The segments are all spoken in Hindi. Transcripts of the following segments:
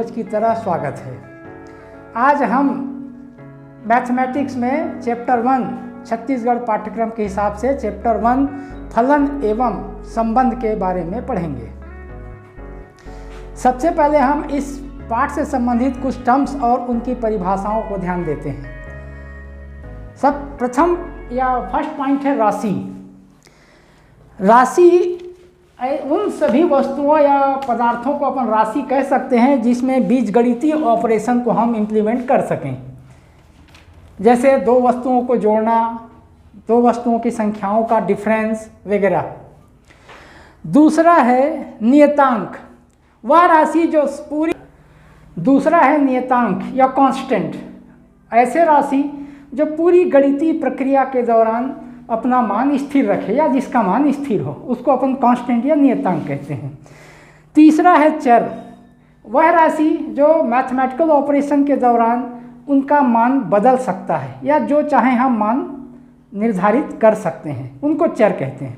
रोज की तरह स्वागत है। आज हम मैथमेटिक्स में चैप्टर 1 छत्तीसगढ़ पाठ्यक्रम के हिसाब से चैप्टर 1 फलन एवं संबंध के बारे में पढ़ेंगे। सबसे पहले हम इस पाठ से संबंधित कुछ टर्म्स और उनकी परिभाषाओं को ध्यान देते हैं। सब प्रथम या फर्स्ट पॉइंट है राशि। राशि उन सभी वस्तुओं या पदार्थों को अपन राशि कह सकते हैं जिसमें बीजगणितीय ऑपरेशन को हम इम्प्लीमेंट कर सकें, जैसे दो वस्तुओं को जोड़ना, दो वस्तुओं की संख्याओं का डिफरेंस वगैरह। दूसरा है नियतांक, वह राशि जो पूरी। दूसरा है नियतांक या कांस्टेंट, ऐसे राशि जो पूरी गणितीय प्रक्रिया के दौरान अपना मान स्थिर रखे या जिसका मान स्थिर हो, उसको अपन कांस्टेंट या नियतांक कहते हैं। तीसरा है चर, वह राशि जो मैथमेटिकल ऑपरेशन के दौरान उनका मान बदल सकता है या जो चाहे हम मान निर्धारित कर सकते हैं, उनको चर कहते हैं।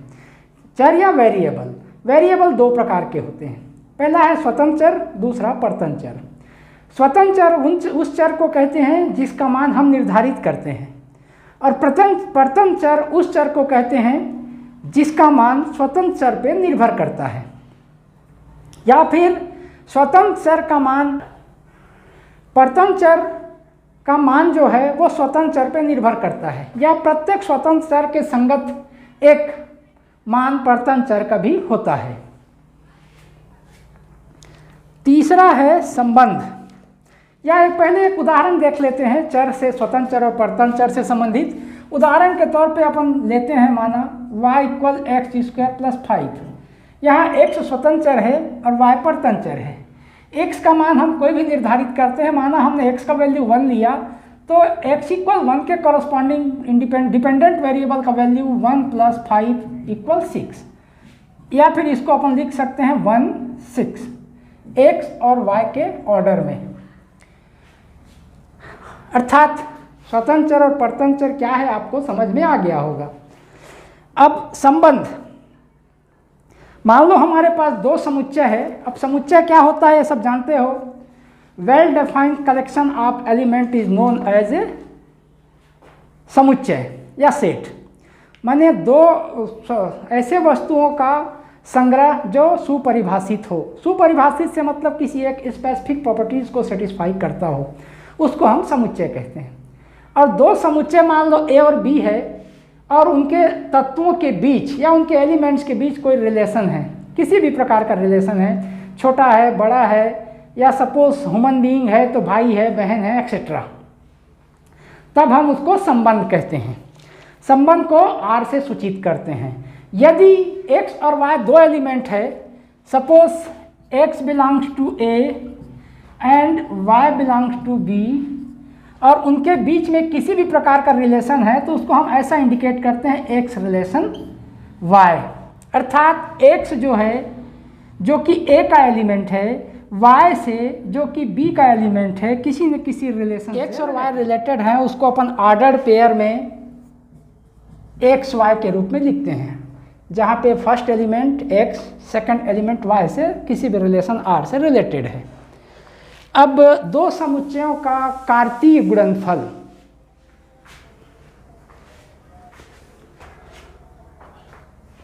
चर या वेरिएबल। वेरिएबल दो प्रकार के होते हैं, पहला है स्वतंत्र चर, दूसरा परतंत्र चर। स्वतंत्र चर उस चर को कहते हैं जिसका मान हम निर्धारित करते हैं, और परतंत्र चर उस चर को कहते हैं जिसका मान स्वतंत्र चर पे निर्भर करता है। या फिर स्वतंत्र चर का मान, परतंत्र चर का मान जो है वो स्वतंत्र चर पे निर्भर करता है, या प्रत्येक स्वतंत्र चर के संगत एक मान परतंत्र चर का भी होता है। तीसरा है संबंध, या पहले एक उदाहरण देख लेते हैं चर से, स्वतंत्र चर और परतंत्र चर से संबंधित। उदाहरण के तौर पे अपन लेते हैं, माना y = x² + 5। यहाँ x स्वतंत्र चर है और y परतंत्र चर है। x का मान हम कोई भी निर्धारित करते हैं, माना हमने x का वैल्यू 1 लिया तो x = 1 के कॉरस्पॉन्डिंग डिपेंडेंट वेरिएबल का वैल्यू 1 + 5 = 6, या फिर इसको अपन लिख सकते हैं 1 6, x और y के ऑर्डर में। अर्थात स्वतंत्र चर और परतंत्र चर क्या है आपको समझ में आ गया होगा। अब संबंध, मान लो हमारे पास दो समुच्चय है। अब समुच्चय क्या होता है ये सब जानते हो। Well defined collection of element is known as a समुच्चय या सेट। माने दो ऐसे वस्तुओं का संग्रह जो सुपरिभाषित हो। सुपरिभाषित से मतलब किसी एक स्पेसिफिक प्रॉपर्टीज को सेटिस्फाई करता हो, उसको हम समुच्चय कहते हैं। और दो समुच्चय मान लो ए और बी है, और उनके तत्वों के बीच या उनके एलिमेंट्स के बीच कोई रिलेशन है, किसी भी प्रकार का रिलेशन है, छोटा है, बड़ा है, या सपोज ह्यूमन बीइंग है तो भाई है, बहन है, एक्सेट्रा, तब हम उसको संबंध कहते हैं। संबंध को आर से सूचित करते हैं। यदि x और y दो एलिमेंट है, suppose x belongs to a and y belongs to b, और उनके बीच में किसी भी प्रकार का रिलेशन है तो उसको हम ऐसा इंडिकेट करते हैं x रिलेशन y। अर्थात x जो है जो कि a का एलिमेंट है, y से जो कि b का एलिमेंट है, किसी न किसी रिलेशन x और y रिलेटेड है, उसको अपन ऑर्डर्ड पेयर में x y के रूप में लिखते हैं, जहाँ पे first element x, second element y से किसी भी रिलेशन r से रिलेटेड है। अब दो समुच्चयों का कार्तीय गुणनफल।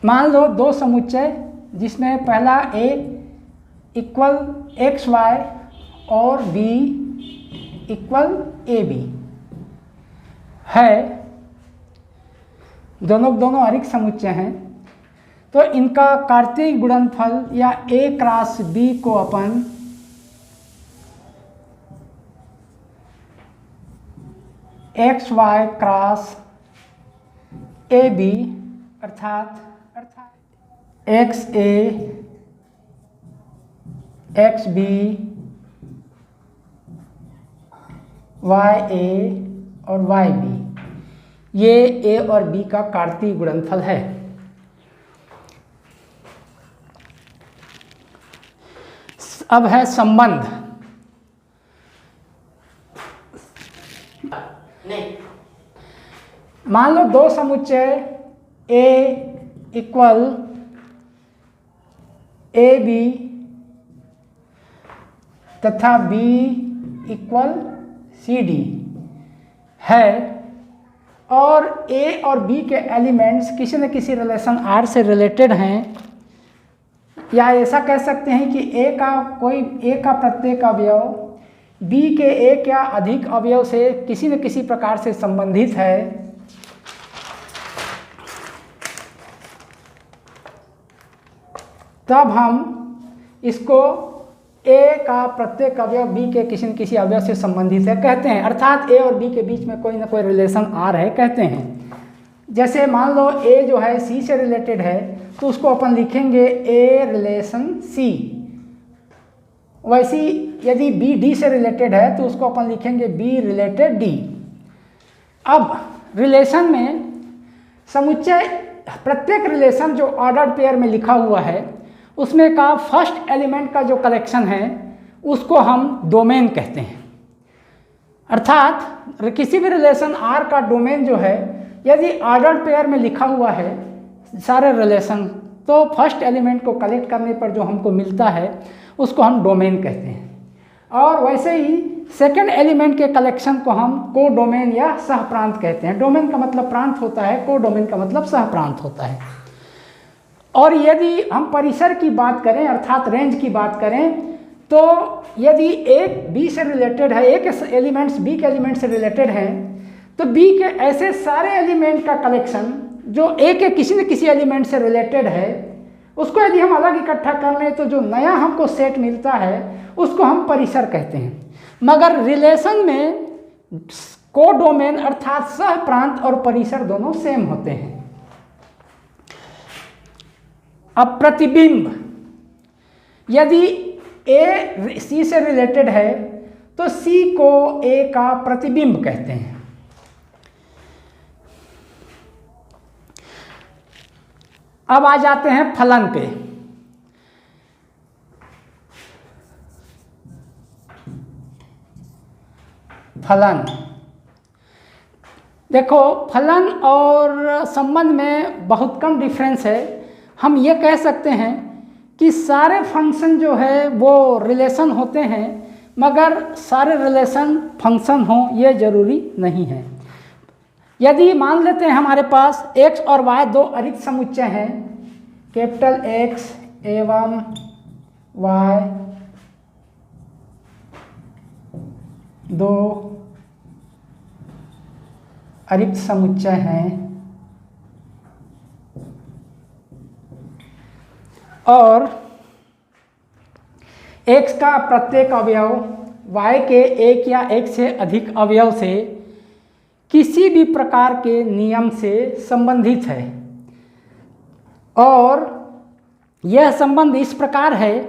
मान लो दो समुच्चय जिसमें पहला a = xy और b = ab है, दोनों अरिक्त समुच्चय हैं, तो इनका कार्तीय गुणनफल या a क्रॉस b को अपन xy क्रॉस ab अर्थात xa xb ya और yb, ये a और b का कार्तीय गुणनफल है। अब है संबंध। मान लो दो समुच्चय a = ab तथा B इक्वल CD है और A और B के एलिमेंट्स किसी न किसी रिलेशन R से रिलेटेड हैं, या ऐसा कह सकते हैं कि A का प्रत्येक अवयव B के एक या अधिक अवयव से किसी न किसी प्रकार से संबंधित है, तब हम इसको A का प्रत्येक अवयव B के किसी न किसी अवयव से संबंधित है कहते हैं। अर्थात A और B के बीच में कोई ना कोई रिलेशन आ रहा है कहते हैं। जैसे मान लो A जो है C से रिलेटेड है तो उसको अपन लिखेंगे A रिलेशन C। वैसी यदि B D से रिलेटेड है तो उसको अपन लिखेंगे B रिलेटेड D। अब रिलेशन में समुच्चय, प्रत्येक रिलेशन जो ऑर्डर्ड पेयर में लिखा हुआ है उसमें का फर्स्ट एलिमेंट का जो कलेक्शन है उसको हम डोमेन कहते हैं। अर्थात किसी भी रिलेशन R का डोमेन जो है, यदि ऑर्डर्ड पेयर में लिखा हुआ है सारे रिलेशन, तो फर्स्ट एलिमेंट को कलेक्ट करने पर जो हमको मिलता है उसको हम डोमेन कहते हैं। और वैसे ही सेकंड एलिमेंट के कलेक्शन को हम को डोमेन या सह प्रांत कहते हैं। डोमेन का मतलब प्रांत होता है, को डोमेन का मतलब सह प्रांत होता है। और यदि हम परिसर की बात करें अर्थात रेंज की बात करें, तो यदि एक B से रिलेटेड है, एक एलिमेंट्स B के एलिमेंट से रिलेटेड हैं, तो B के ऐसे सारे एलिमेंट का कलेक्शन जो A के किसी न किसी एलिमेंट से रिलेटेड है, उसको यदि हम अलग इकट्ठा कर लें तो जो नया हमको सेट मिलता है उसको हम परिसर कहते हैं। मगर रिलेशन में को डोमेन अर्थात सह प्रांत और परिसर दोनों सेम होते हैं। अब प्रतिबिंब, यदि A C से रिलेटेड है तो C को A का प्रतिबिंब कहते हैं। अब आ जाते हैं फलन पे। फलन देखो, फलन और संबंध में बहुत कम डिफरेंस है। हम ये कह सकते हैं कि सारे फंक्शन जो है वो रिलेशन होते हैं, मगर सारे रिलेशन फंक्शन हों ये ज़रूरी नहीं है। यदि मान लेते हैं हमारे पास x और y दो अरिक्त समुच्चय हैं, कैपिटल X एवं y दो अरिक्त समुच्चय हैं, और x का प्रत्येक अवयव y के एक या एक से अधिक अवयव से किसी भी प्रकार के नियम से संबंधित है। और यह संबंध इस प्रकार है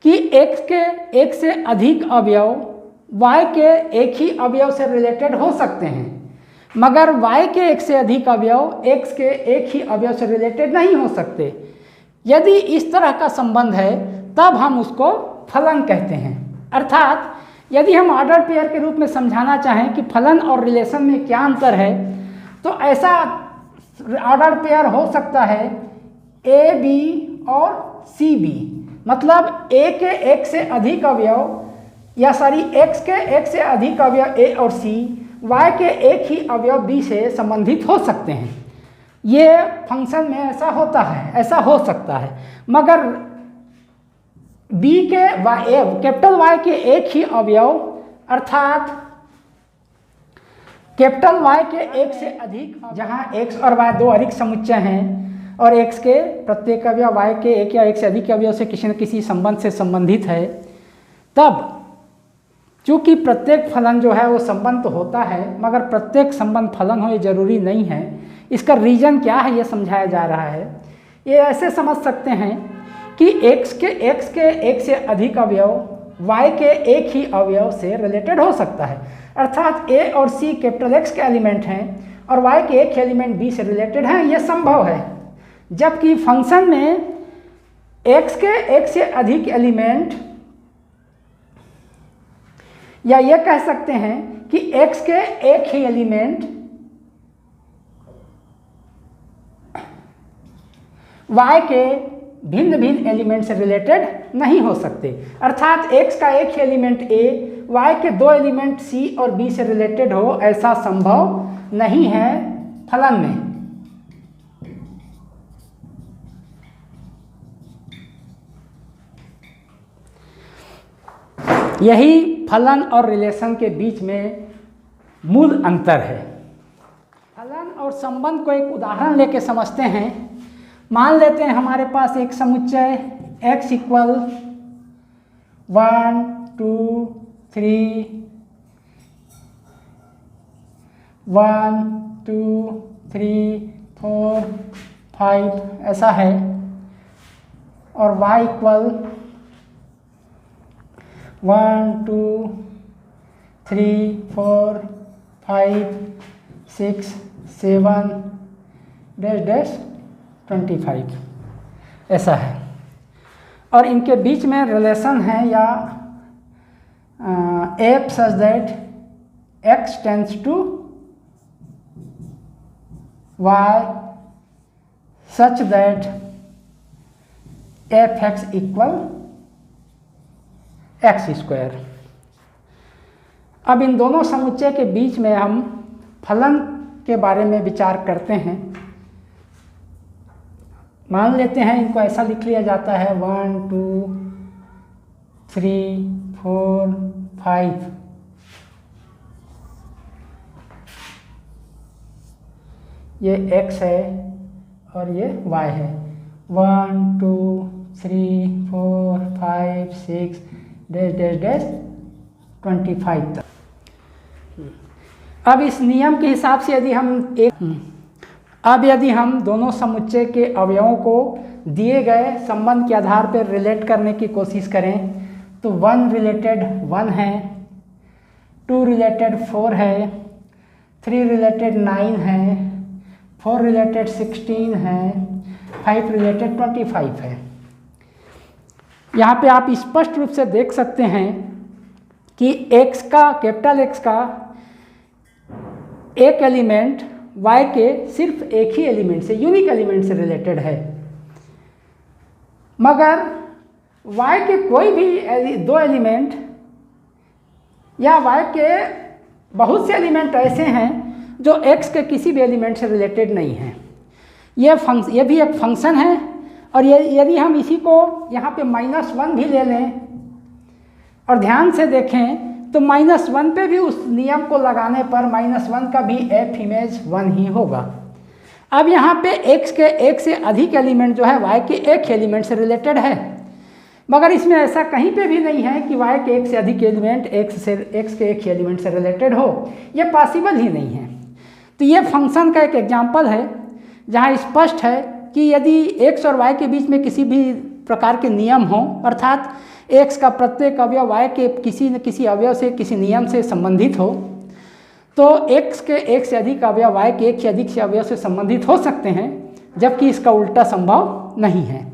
कि x के एक से अधिक अवयव y के एक ही अवयव से रिलेटेड हो सकते हैं, मगर y के एक से अधिक अवयव x के एक ही अवयव से रिलेटेड नहीं हो सकते। यदि इस तरह का संबंध है तब हम उसको फलन कहते हैं। अर्थात यदि हम ऑर्डर पेयर के रूप में समझाना चाहें कि फलन और रिलेशन में क्या अंतर है, तो ऐसा ऑर्डर पेयर हो सकता है ए बी और सी बी, मतलब ए के एक से अधिक अवयव या सॉरी एक्स के एक से अधिक अवयव ए और सी वाई के एक ही अवयव बी से संबंधित हो सकते हैं। ये फंक्शन में ऐसा होता है, ऐसा हो सकता है, मगर बी के कैपिटल वाई के एक ही अवयव अर्थात कैपिटल वाई के एक से अधिक, जहां एक्स और वाई दो अरिक्त समुच्चय हैं और एक्स के प्रत्येक अवयव वाई के एक या एक से अधिक अवयव से किसी न किसी संबंध से संबंधित है, तब चूँकि प्रत्येक फलन जो है वो संबंध तो होता है, मगर प्रत्येक संबंध फलन हो ये जरूरी नहीं है। इसका रीजन क्या है ये समझाया जा रहा है। ये ऐसे समझ सकते हैं कि x के एक से अधिक अवयव y के एक ही अवयव से रिलेटेड हो सकता है। अर्थात a और c कैपिटल X के एलिमेंट हैं और y के एक एलिमेंट b से रिलेटेड हैं, ये संभव है। जबकि फंक्शन में x के एक से अधिक एलिमेंट, या ये कह सकते हैं कि x के एक ही एलिमेंट y के भिन्न भिन्न एलिमेंट से रिलेटेड नहीं हो सकते। अर्थात x का एक ही एलिमेंट a y के दो एलिमेंट c और b से रिलेटेड हो, ऐसा संभव नहीं है फलन में। यही फलन और रिलेशन के बीच में मूल अंतर है। फलन और संबंध को एक उदाहरण लेके समझते हैं। मान लेते हैं हमारे पास एक समुच्चय x इक्वल 1 2 3 1 2 3 4 5 ऐसा है, और y इक्वल 1 2 3 4 5 6 7 डैश डैश 25 ऐसा है। और इनके बीच में रिलेशन है या f such that x tends to y such that f(x) equal x square. अब इन दोनों समुच्चय के बीच में हम फलन के बारे में विचार करते हैं। मान लेते हैं इनको ऐसा लिख लिया जाता है 1 2 3 4 5। ये x है और ये y है। 1 2 3 4 5 6 डैश डैश डैश 25 तक। अब इस नियम के हिसाब से यदि हम दोनों समुच्चय के अवयवों को दिए गए संबंध के आधार पर रिलेट करने की कोशिश करें तो 1 रिलेटेड 1 है, 2 रिलेटेड 4 है, 3 रिलेटेड 9 है, 4 रिलेटेड 16 है, 5 रिलेटेड 25 है। यहाँ पे आप स्पष्ट रूप से देख सकते हैं कि x का कैपिटल X का एक एलिमेंट y के सिर्फ एक ही एलिमेंट से, यूनिक एलिमेंट से रिलेटेड है, मगर y के कोई भी दो एलिमेंट या y के बहुत से एलिमेंट ऐसे हैं जो x के किसी भी एलिमेंट से रिलेटेड नहीं हैं। ये भी एक फंक्शन है, और यदि हम इसी को यहाँ पे -1 भी ले लें और ध्यान से देखें तो -1 पे भी उस नियम को लगाने पर -1 का भी f इमेज 1 ही होगा। अब यहाँ पे x के एक से अधिक एलिमेंट जो है y के एक एलिमेंट से रिलेटेड है, मगर इसमें ऐसा कहीं पे भी नहीं है कि y के एक से अधिक एलिमेंट x के एक ही एलिमेंट से रिलेटेड हो। ये पॉसिबल ही नहीं है। तो ये फंक्शन का एक एग्जाम्पल है जहाँ स्पष्ट है कि यदि x और y के बीच में किसी भी प्रकार के नियम हों, अर्थात x का प्रत्येक अवयव y के किसी न किसी अवयव से किसी नियम से संबंधित हो, तो x के एक से अधिक अवयव y के एक से अधिक से अवयव से संबंधित हो सकते हैं, जबकि इसका उल्टा संभव नहीं है।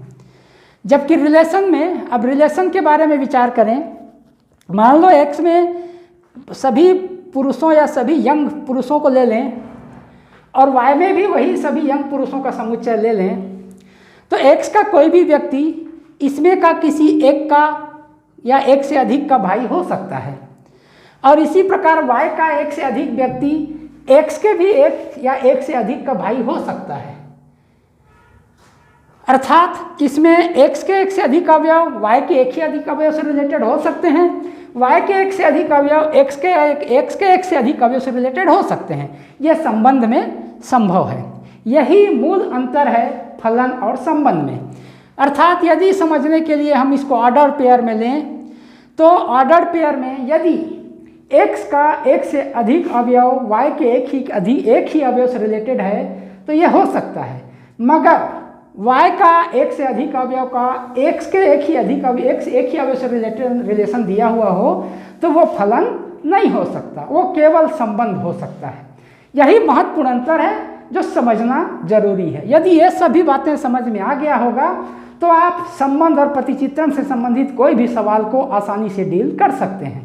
जबकि रिलेशन में, अब रिलेशन के बारे में विचार करें, मान लो x में सभी पुरुषों या सभी यंग पुरुषों को ले लें और y में भी वही सभी यंग पुरुषों का समुच्चय ले लें, तो x का कोई भी व्यक्ति इसमें का किसी एक का या एक से अधिक का भाई हो सकता है, और इसी प्रकार y का एक से अधिक व्यक्ति x के भी एक या एक से अधिक का भाई हो सकता है। अर्थात इसमें x के एक से अधिक अवयव y के एक ही अधिक अवयव से रिलेटेड हो सकते हैं, y के एक से अधिक अवयव x के एक से अधिक अवयव से रिलेटेड हो सकते हैं। यह संबंध में संभव है। यही मूल अंतर है फलन और संबंध में। अर्थात यदि समझने के लिए हम इसको ऑर्डर पेयर में लें, तो ऑर्डर पेयर में यदि x का एक से अधिक अवयव y के एक ही अवयव से रिलेटेड है तो यह हो सकता है, मगर y का एक से अधिक अवयव का x के एक ही अवयव से रिलेशन दिया हुआ हो तो वो फलन नहीं हो सकता, वो केवल संबंध हो सकता है। यही महत्वपूर्ण अंतर है जो समझना जरूरी है। यदि ये सभी बातें समझ में आ गया होगा तो आप संबंध और प्रतिचित्रण से संबंधित कोई भी सवाल को आसानी से डील कर सकते हैं।